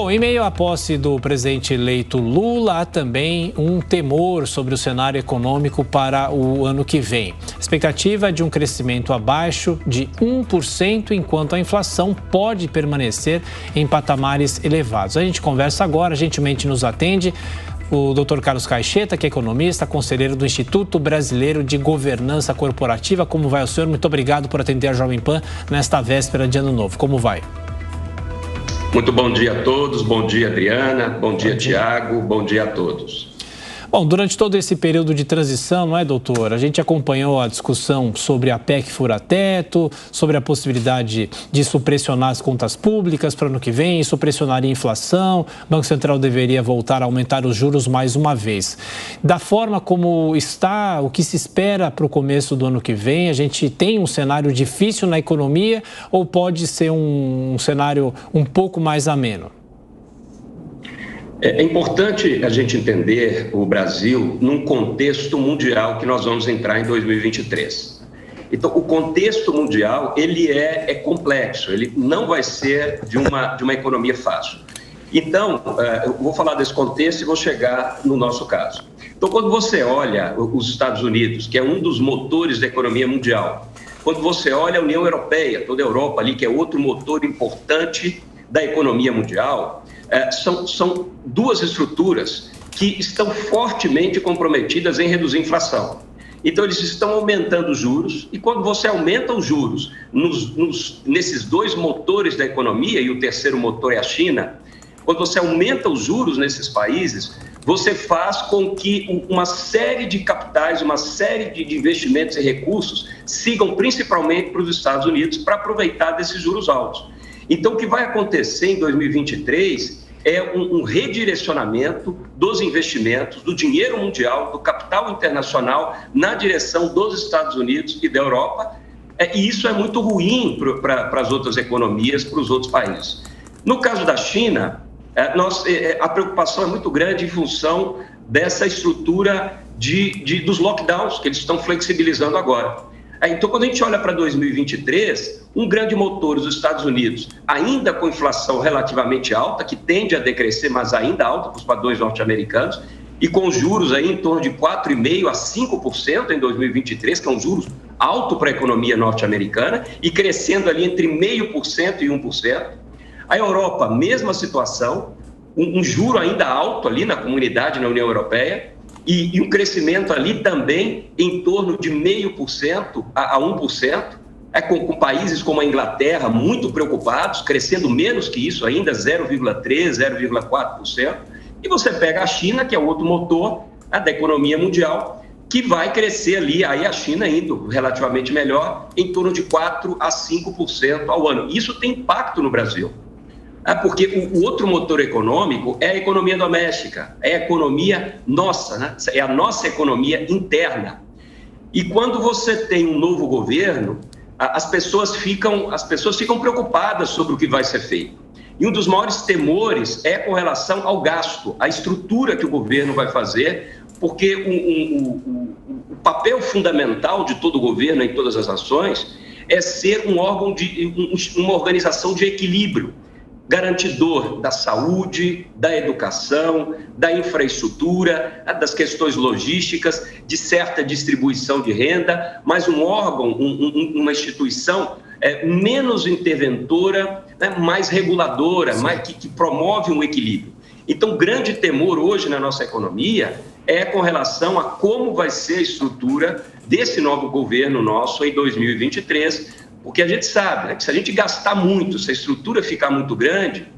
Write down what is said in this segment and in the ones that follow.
Bom, em meio à posse do presidente eleito Lula, há também um temor sobre o cenário econômico para o ano que vem. A expectativa é de um crescimento abaixo de 1%, enquanto a inflação pode permanecer em patamares elevados. A gente conversa agora, gentilmente nos atende o Dr. Carlos Caixeta, que é economista, conselheiro do Instituto Brasileiro de Governança Corporativa. Como vai o senhor? Muito obrigado por atender a Jovem Pan nesta véspera de Ano Novo. Como vai? Muito bom dia a todos, bom dia Adriana, bom dia Tiago, bom dia a todos. Bom, durante todo esse período de transição, não é, doutor? A gente acompanhou a discussão sobre a PEC fura-teto, sobre a possibilidade disso pressionar as contas públicas para o ano que vem, isso pressionaria a inflação, o Banco Central deveria voltar a aumentar os juros mais uma vez. Da forma como está, o que se espera para o começo do ano que vem, a gente tem um cenário difícil na economia ou pode ser um cenário um pouco mais ameno? É importante a gente entender o Brasil num contexto mundial que nós vamos entrar em 2023. Então, o contexto mundial, ele é complexo, ele não vai ser de uma economia fácil. Então, eu vou falar desse contexto e vou chegar no nosso caso. Então, quando você olha os Estados Unidos, que é um dos motores da economia mundial, quando você olha a União Europeia, toda a Europa ali, que é outro motor importante da economia mundial, são duas estruturas que estão fortemente comprometidas em reduzir a inflação. Então, eles estão aumentando os juros, e quando você aumenta os juros nesses dois motores da economia, e o terceiro motor é a China, quando você aumenta os juros nesses países, você faz com que uma série de capitais, uma série de investimentos e recursos sigam principalmente para os Estados Unidos para aproveitar desses juros altos. Então, o que vai acontecer em 2023 é um redirecionamento dos investimentos, do dinheiro mundial, do capital internacional na direção dos Estados Unidos e da Europa, e isso é muito ruim para as outras economias, para os outros países. No caso da China, a preocupação é muito grande em função dessa estrutura dos lockdowns que eles estão flexibilizando agora. Então, quando a gente olha para 2023, um grande motor dos Estados Unidos, ainda com inflação relativamente alta, que tende a decrescer, mas ainda alta para os padrões norte-americanos, e com juros aí em torno de 4,5% a 5% em 2023, que é um juros alto para a economia norte-americana, e crescendo ali entre 0,5% e 1%. A Europa, mesma situação, um juro ainda alto ali na comunidade, na União Europeia, e um crescimento ali também em torno de 0,5% a 1%, com países como a Inglaterra muito preocupados, crescendo menos que isso ainda, 0,3%, 0,4%. E você pega a China, que é outro motor da economia mundial, que vai crescer ali, aí a China indo relativamente melhor, em torno de 4% a 5% ao ano. Isso tem impacto no Brasil. Porque o outro motor econômico é a economia doméstica, é a economia nossa, né? É a nossa economia interna. E quando você tem um novo governo, as pessoas ficam preocupadas sobre o que vai ser feito. E um dos maiores temores é com relação ao gasto, à estrutura que o governo vai fazer, porque o papel fundamental de todo o governo em todas as ações é ser um órgão uma organização de equilíbrio, garantidor da saúde, da educação, da infraestrutura, das questões logísticas, de certa distribuição de renda, mas um órgão, uma instituição menos interventora, mais reguladora, que promove um equilíbrio. Então, o grande temor hoje na nossa economia é com relação a como vai ser a estrutura desse novo governo nosso em 2023, porque a gente sabe que se a gente gastar muito, se a estrutura ficar muito grande,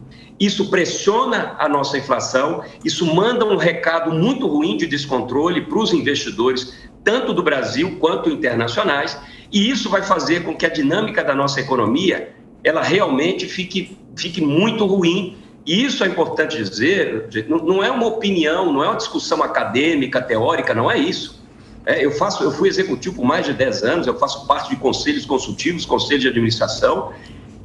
isso pressiona a nossa inflação, isso manda um recado muito ruim de descontrole para os investidores, tanto do Brasil quanto internacionais, e isso vai fazer com que a dinâmica da nossa economia, ela realmente fique muito ruim. E isso é importante dizer, não é uma opinião, não é uma discussão acadêmica, teórica, não é isso. Eu fui executivo por mais de 10 anos, eu faço parte de conselhos consultivos, conselhos de administração,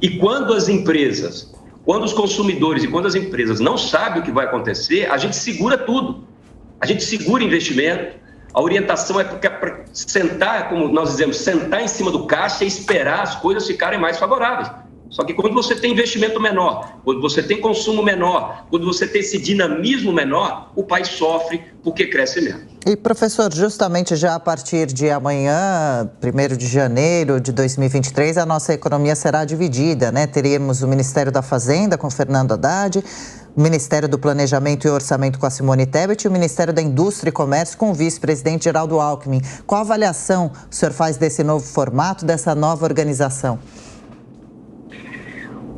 e quando os consumidores e quando as empresas não sabem o que vai acontecer, a gente segura tudo, a gente segura investimento, a orientação é para sentar, como nós dizemos, sentar em cima do caixa e esperar as coisas ficarem mais favoráveis. Só que quando você tem investimento menor, quando você tem consumo menor, quando você tem esse dinamismo menor, o país sofre porque cresce menos. E, professor, justamente já a partir de amanhã, 1º de janeiro de 2023, a nossa economia será dividida, né? Teríamos o Ministério da Fazenda com Fernando Haddad, o Ministério do Planejamento e Orçamento com a Simone Tebet e o Ministério da Indústria e Comércio com o vice-presidente Geraldo Alckmin. Qual avaliação o senhor faz desse novo formato, dessa nova organização?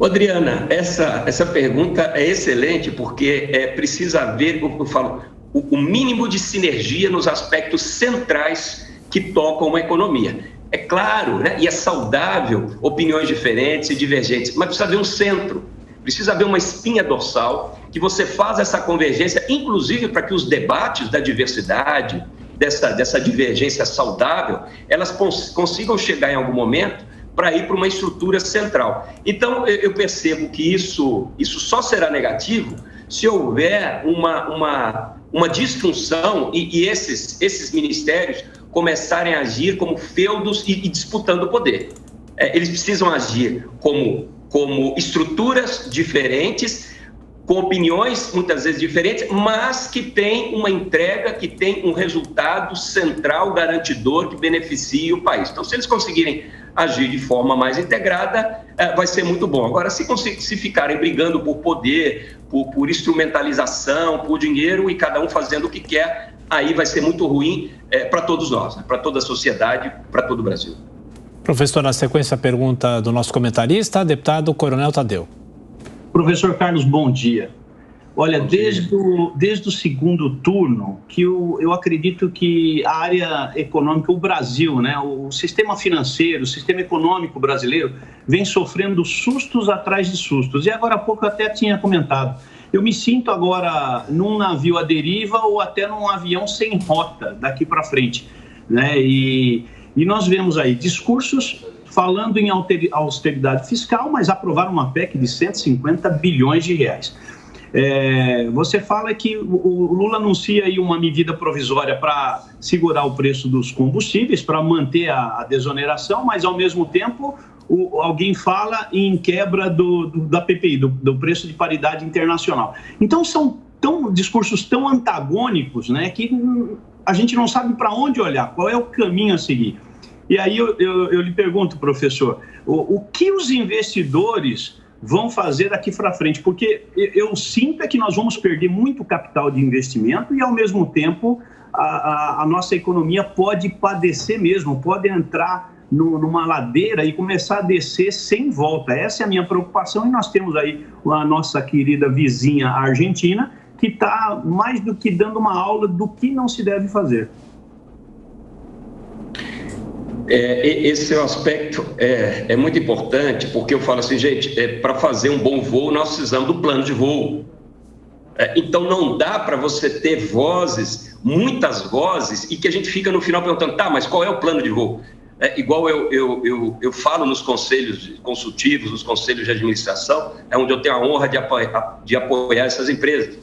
Adriana, essa pergunta é excelente porque precisa haver, eu falo, o mínimo de sinergia nos aspectos centrais que tocam uma economia. É claro, né, e é saudável opiniões diferentes e divergentes, mas precisa haver um centro, precisa haver uma espinha dorsal que você faz essa convergência, inclusive para que os debates da diversidade, dessa divergência saudável, elas consigam chegar em algum momento para ir para uma estrutura central. Então, eu percebo que isso só será negativo se houver uma disfunção e esses ministérios começarem a agir como feudos e disputando o poder. Eles precisam agir como estruturas diferentes, com opiniões muitas vezes diferentes, mas que tem uma entrega, que tem um resultado central, garantidor, que beneficie o país. Então, se eles conseguirem agir de forma mais integrada, vai ser muito bom. Agora, se ficarem brigando por poder, por instrumentalização, por dinheiro, e cada um fazendo o que quer, aí vai ser muito ruim para todos nós, né? Para toda a sociedade, para todo o Brasil. Professor, na sequência, a pergunta do nosso comentarista, deputado Coronel Tadeu. Professor Carlos, bom dia. Olha, desde o segundo turno, que eu acredito que a área econômica, o Brasil, né, o sistema financeiro, o sistema econômico brasileiro, vem sofrendo sustos atrás de sustos. E agora há pouco eu até tinha comentado, eu me sinto agora num navio à deriva ou até num avião sem rota daqui para frente, né? E nós vemos aí discursos falando em austeridade fiscal, mas aprovaram uma PEC de 150 bilhões de reais. Você fala que o Lula anuncia aí uma medida provisória para segurar o preço dos combustíveis, para manter a desoneração, mas ao mesmo tempo alguém fala em quebra da PPI, do preço de paridade internacional. Então são discursos tão antagônicos, né, que a gente não sabe para onde olhar, qual é o caminho a seguir. E aí eu lhe pergunto, professor, o que os investidores vão fazer daqui para frente? Porque eu sinto que nós vamos perder muito capital de investimento e, ao mesmo tempo, a nossa economia pode padecer mesmo, pode entrar numa ladeira e começar a descer sem volta. Essa é a minha preocupação e nós temos aí a nossa querida vizinha Argentina, que está mais do que dando uma aula do que não se deve fazer. Esse é um aspecto é muito importante, porque eu falo assim, gente, para fazer um bom voo, nós precisamos do plano de voo. Então, não dá para você ter vozes, muitas vozes, e que a gente fica no final perguntando, tá, mas qual é o plano de voo? Igual eu falo nos conselhos consultivos, nos conselhos de administração, onde eu tenho a honra de apoiar essas empresas.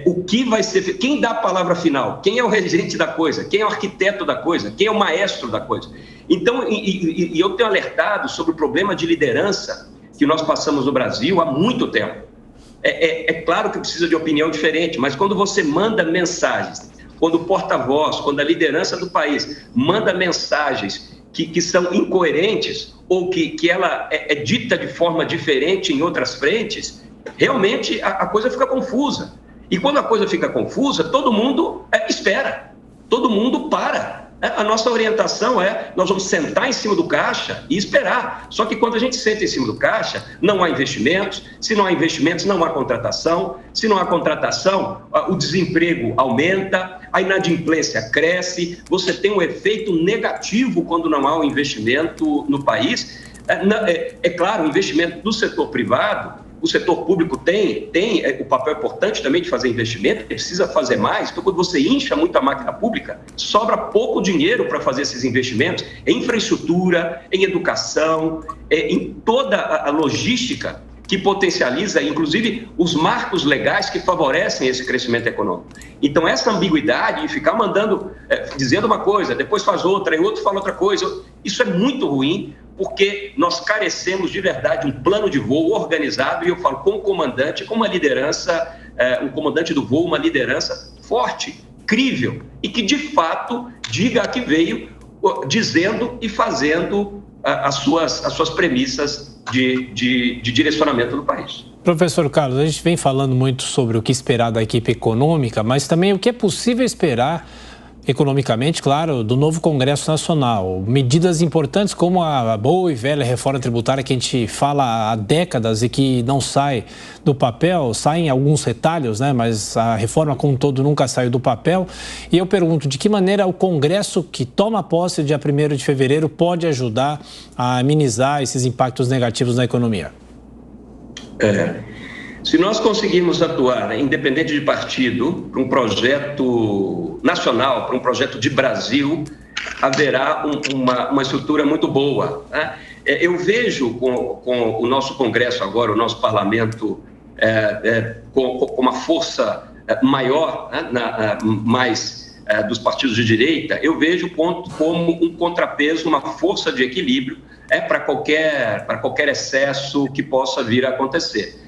O que vai ser feito? Quem dá a palavra final? Quem é o regente da coisa? Quem é o arquiteto da coisa? Quem é o maestro da coisa? Então, eu tenho alertado sobre o problema de liderança que nós passamos no Brasil há muito tempo. É claro que precisa de opinião diferente, mas quando você manda mensagens, quando o porta-voz, quando a liderança do país manda mensagens que são incoerentes ou que ela é dita de forma diferente em outras frentes, realmente a coisa fica confusa. E quando a coisa fica confusa, todo mundo espera, todo mundo para. A nossa orientação nós vamos sentar em cima do caixa e esperar. Só que quando a gente senta em cima do caixa, não há investimentos. Se não há investimentos, não há contratação. Se não há contratação, o desemprego aumenta, a inadimplência cresce. Você tem um efeito negativo quando não há um investimento no país. É claro, o investimento do setor privado, o setor público tem o papel importante também de fazer investimento, ele precisa fazer mais. Então, quando você incha muito a máquina pública, sobra pouco dinheiro para fazer esses investimentos em infraestrutura, em educação, em toda a logística que potencializa, inclusive, os marcos legais que favorecem esse crescimento econômico. Então, essa ambiguidade e ficar mandando, dizendo uma coisa, depois faz outra, e outro fala outra coisa, isso é muito ruim, porque nós carecemos de verdade um plano de voo organizado, e eu falo com o comandante, com uma liderança, o comandante do voo, uma liderança forte, crível, e que de fato diga a que veio, dizendo e fazendo as suas premissas de direcionamento do país. Professor Carlos, a gente vem falando muito sobre o que esperar da equipe econômica, mas também o que é possível esperar economicamente, claro, do novo Congresso Nacional. Medidas importantes como a boa e velha reforma tributária que a gente fala há décadas e que não sai do papel, saem alguns retalhos, né? Mas a reforma como um todo nunca saiu do papel. E eu pergunto, de que maneira o Congresso que toma posse dia 1º de fevereiro pode ajudar a amenizar esses impactos negativos na economia? Se nós conseguirmos atuar, independente de partido, para um projeto nacional, para um projeto de Brasil, haverá uma estrutura muito boa, né? Eu vejo com o nosso Congresso agora, o nosso parlamento, com uma força maior, né, mais dos partidos de direita, eu vejo como um contrapeso, uma força de equilíbrio para qualquer excesso que possa vir a acontecer.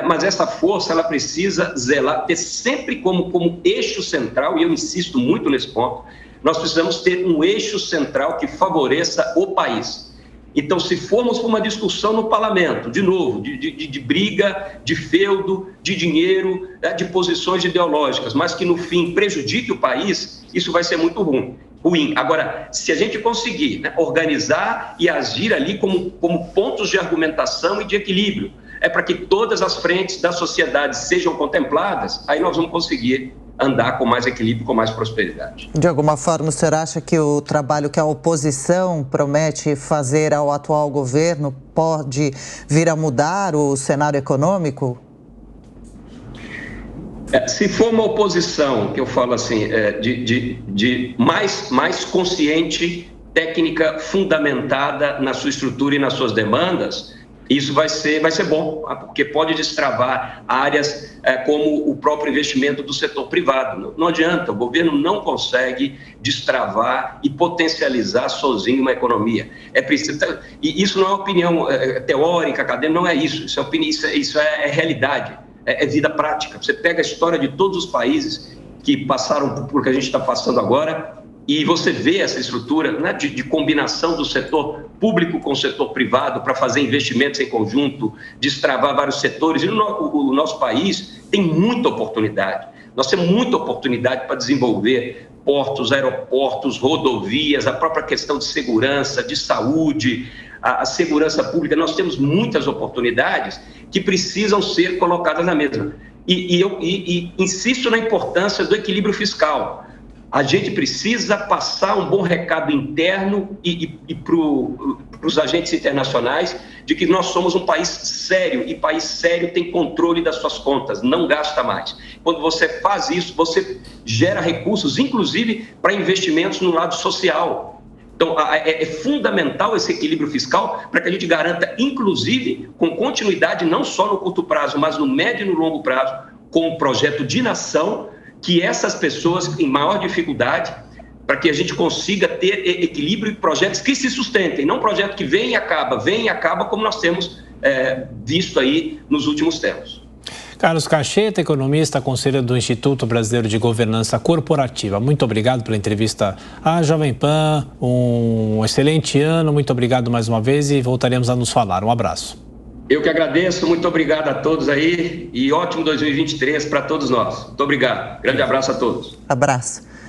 Mas essa força, ela precisa zelar, ter sempre como eixo central, e eu insisto muito nesse ponto, nós precisamos ter um eixo central que favoreça o país. Então, se formos para uma discussão no parlamento, de novo, de briga, de feudo, de dinheiro, de posições ideológicas, mas que no fim prejudique o país, isso vai ser muito ruim. Agora, se a gente conseguir, né, organizar e agir ali como pontos de argumentação e de equilíbrio, para que todas as frentes da sociedade sejam contempladas, aí nós vamos conseguir andar com mais equilíbrio, com mais prosperidade. De alguma forma, o senhor acha que o trabalho que a oposição promete fazer ao atual governo pode vir a mudar o cenário econômico? Se for uma oposição, que eu falo assim, de mais consciente, técnica fundamentada na sua estrutura e nas suas demandas, isso vai ser bom, porque pode destravar áreas como o próprio investimento do setor privado. Não adianta, o governo não consegue destravar e potencializar sozinho uma economia. É preciso, e isso não é opinião teórica, acadêmica, não é isso. Isso é realidade, é vida prática. Você pega a história de todos os países que passaram por que a gente está passando agora, e você vê essa estrutura, né, de combinação do setor público com o setor privado para fazer investimentos em conjunto, destravar vários setores. E o nosso país tem muita oportunidade. Nós temos muita oportunidade para desenvolver portos, aeroportos, rodovias, a própria questão de segurança, de saúde, a segurança pública. Nós temos muitas oportunidades que precisam ser colocadas na mesa. E eu insisto na importância do equilíbrio fiscal. A gente precisa passar um bom recado interno e para os agentes internacionais de que nós somos um país sério, e país sério tem controle das suas contas, não gasta mais. Quando você faz isso, você gera recursos, inclusive para investimentos no lado social. Então, é fundamental esse equilíbrio fiscal para que a gente garanta, inclusive, com continuidade, não só no curto prazo, mas no médio e no longo prazo, com um projeto de nação, que essas pessoas em maior dificuldade, para que a gente consiga ter equilíbrio e projetos que se sustentem, não projeto que vem e acaba, como nós temos visto aí nos últimos tempos. Carlos Cacheta, economista, conselheiro do Instituto Brasileiro de Governança Corporativa. Muito obrigado pela entrevista à Jovem Pan, um excelente ano, muito obrigado mais uma vez e voltaremos a nos falar. Um abraço. Eu que agradeço, muito obrigado a todos aí e ótimo 2023 para todos nós. Muito obrigado. Grande abraço a todos. Abraço.